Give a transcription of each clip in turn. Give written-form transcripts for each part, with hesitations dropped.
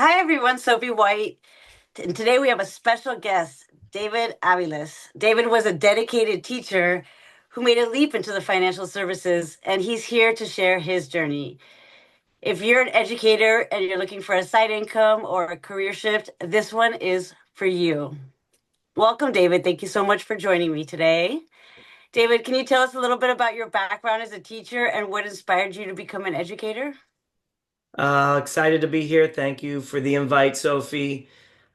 Hi, everyone. Sophie White. And today we have a special guest, David Aviles. David was a dedicated teacher who made a leap into the financial services, and he's here to share his journey. If you're an educator and you're looking for a side income or a career shift, this one is for you. Welcome, David. Thank you so much for joining me today. David, can you tell us a little bit about your background as a teacher and what inspired you to become an educator? Excited to be here. Thank you for the invite, Sophie.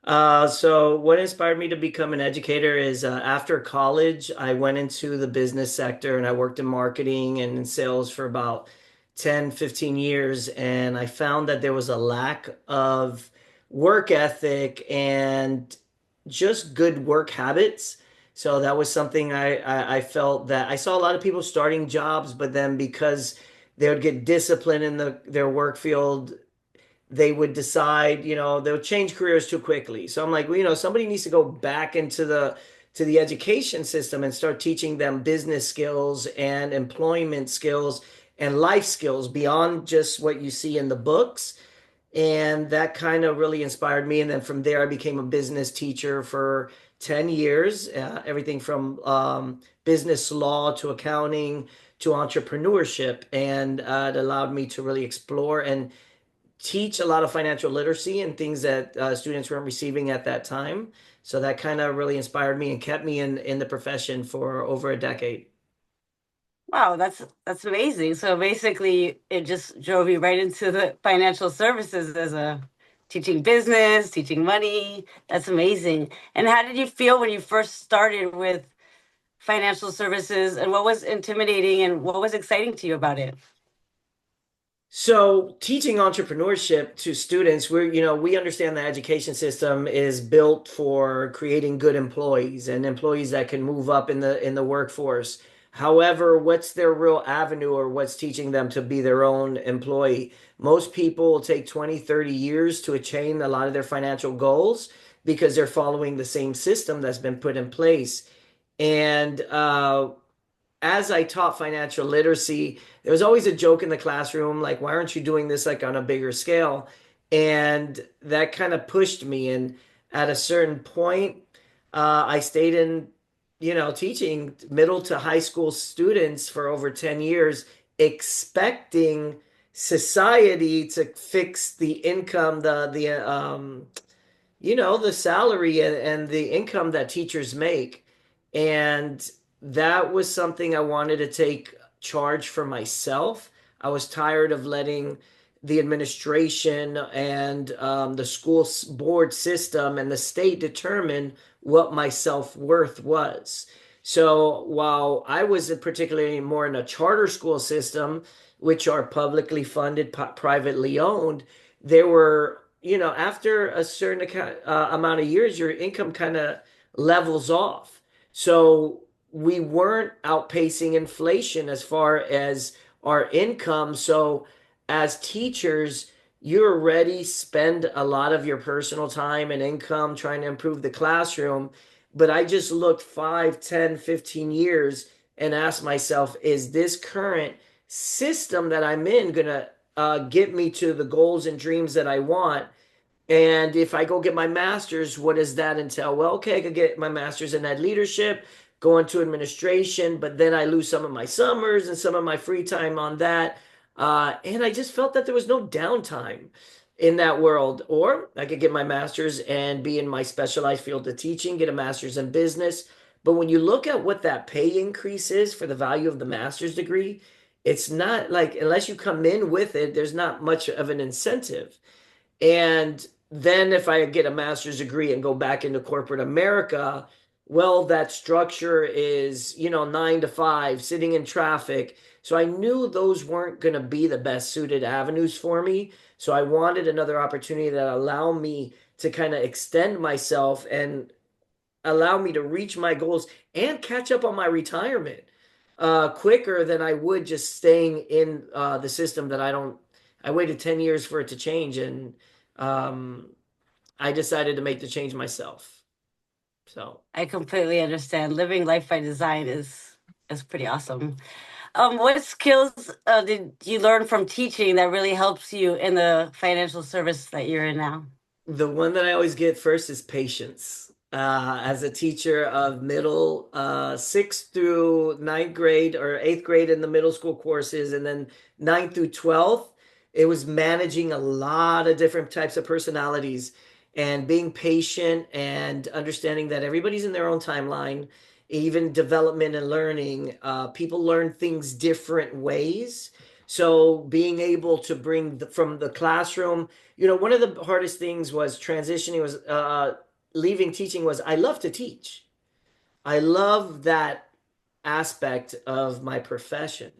So what inspired me to become an educator is after college, I went into the business sector and I worked in marketing and in sales for about 10, 15 years. And I found that there was a lack of work ethic and just good work habits. So that was something I felt that I saw a lot of people starting jobs, but then because they would get disciplined in their work field, they would decide, they would change careers too quickly. So I'm like, well, somebody needs to go back into the education system and start teaching them business skills and employment skills and life skills beyond just what you see in the books. And that kind of really inspired me. And then from there, I became a business teacher for 10 years, everything from business law to accounting to entrepreneurship. And it allowed me to really explore and teach a lot of financial literacy and things that students weren't receiving at that time. So that kind of really inspired me and kept me in the profession for over a decade. Wow, that's amazing. So basically, it just drove you right into the financial services as a teaching business, teaching money. That's amazing. And how did you feel when you first started with financial services, and what was intimidating and what was exciting to you about it? So teaching entrepreneurship to students, we understand the education system is built for creating good employees and employees that can move up in the workforce. However, what's their real avenue or what's teaching them to be their own employee? Most people will take 20, 30 years to attain a lot of their financial goals because they're following the same system that's been put in place. And as I taught financial literacy, there was always a joke in the classroom, like, why aren't you doing this like on a bigger scale? And that kind of pushed me. And at a certain point, I stayed in, teaching middle to high school students for over 10 years, expecting society to fix the income, the salary and the income that teachers make. And that was something I wanted to take charge for myself. I was tired of letting the administration and the school board system and the state determine what my self-worth was. So while I was particularly more in a charter school system, which are publicly funded, privately owned, there were, after a certain amount of years, your income kind of levels off. So we weren't outpacing inflation as far as our income. So as teachers, you already spend a lot of your personal time and income trying to improve the classroom. But I just looked 5, 10, 15 years and asked myself, is this current system that I'm in going to get me to the goals and dreams that I want? And if I go get my master's, what does that entail? Well, okay, I could get my master's in ed leadership, go into administration, but then I lose some of my summers and some of my free time on that. And I just felt that there was no downtime in that world. Or I could get my master's and be in my specialized field of teaching, get a master's in business. But when you look at what that pay increase is for the value of the master's degree, it's not like, unless you come in with it, there's not much of an incentive. And then if I get a master's degree and go back into corporate America, well, that structure is, 9 to 5, sitting in traffic. So I knew those weren't going to be the best suited avenues for me. So I wanted another opportunity that allowed me to kind of extend myself and allow me to reach my goals and catch up on my retirement quicker than I would just staying in the system that I don't. I waited 10 years for it to change, and um, I decided to make the change myself. So, I completely understand. Living life by design is pretty awesome. What skills did you learn from teaching that really helps you in the financial service that you're in now? The one that I always get first is patience. As a teacher of middle, sixth through ninth grade or eighth grade in the middle school courses, and then ninth through 12th, it was managing a lot of different types of personalities and being patient and understanding that everybody's in their own timeline, even development and learning. People learn things different ways. So being able to bring from the classroom, one of the hardest things was transitioning was leaving teaching was I love to teach. I love that aspect of my profession.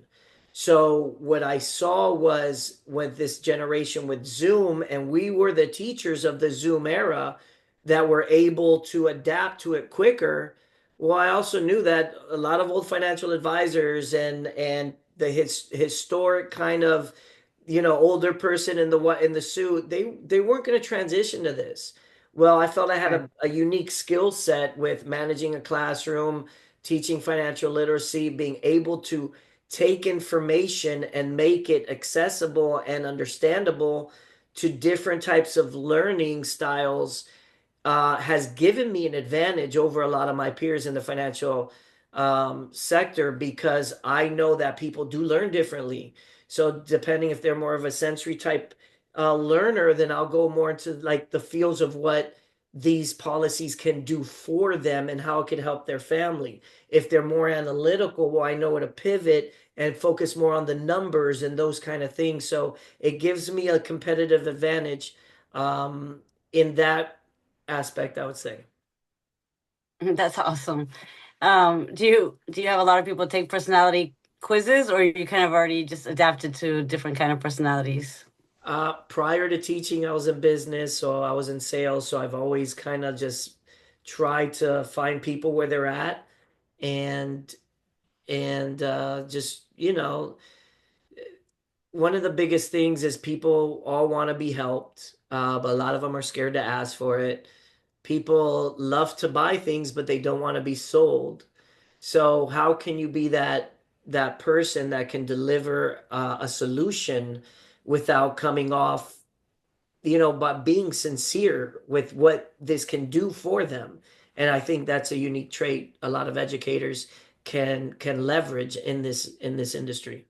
So what I saw was with this generation with Zoom, and we were the teachers of the Zoom era that were able to adapt to it quicker. Well, I also knew that a lot of old financial advisors and the historic kind of older person in the suit, they weren't going to transition to this. Well, I felt I had a unique skill set with managing a classroom, teaching financial literacy, being able to take information and make it accessible and understandable to different types of learning styles has given me an advantage over a lot of my peers in the financial sector because I know that people do learn differently. So depending if they're more of a sensory type learner, then I'll go more into like the fields of what these policies can do for them and how it can help their family. If they're more analytical, well, I know where to pivot and focus more on the numbers and those kind of things. So it gives me a competitive advantage in that aspect, I would say. That's awesome. Do you have a lot of people take personality quizzes, or you kind of already just adapted to different kind of personalities? Prior to teaching, I was in business, so I was in sales. So I've always kind of just tried to find people where they're at and just, one of the biggest things is people all want to be helped, but a lot of them are scared to ask for it. People love to buy things, but they don't want to be sold. So how can you be that person that can deliver a solution without coming off, but being sincere with what this can do for them? And I think that's a unique trait a lot of educators can leverage in this industry.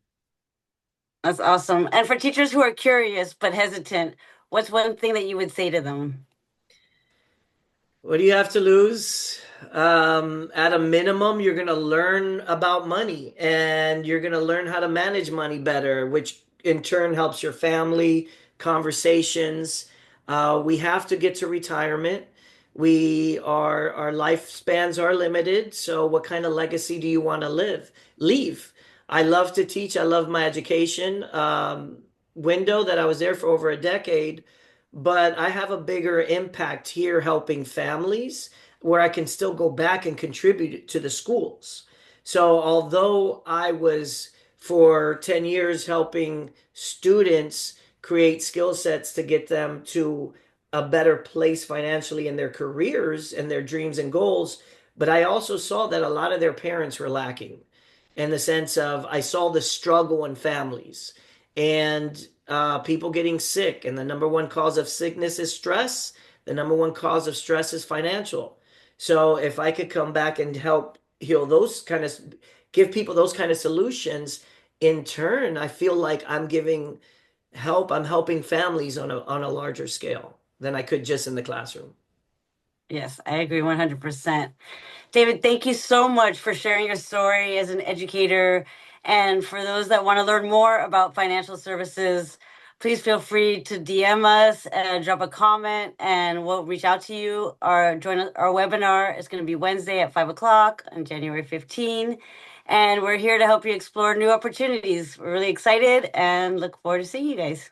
That's awesome. And for teachers who are curious but hesitant, what's one thing that you would say to them? What do you have to lose? At a minimum, you're going to learn about money and you're going to learn how to manage money better, which in turn helps your family, conversations. We have to get to retirement. Our lifespans are limited. So what kind of legacy do you want to leave? I love to teach. I love my education window that I was there for over a decade, but I have a bigger impact here helping families where I can still go back and contribute to the schools. So, although I was for 10 years helping students create skill sets to get them to a better place financially in their careers and their dreams and goals, but I also saw that a lot of their parents were lacking in the sense of I saw the struggle in families and people getting sick. And the number one cause of sickness is stress. The number one cause of stress is financial. So if I could come back and help heal give people those kind of solutions, in turn, I feel like I'm giving help. I'm helping families on a larger scale than I could just in the classroom. Yes, I agree 100%. David, thank you so much for sharing your story as an educator. And for those that want to learn more about financial services, please feel free to DM us and drop a comment, and we'll reach out to you or join our webinar. It's going to be Wednesday at 5 o'clock on January 15. And we're here to help you explore new opportunities. We're really excited and look forward to seeing you guys.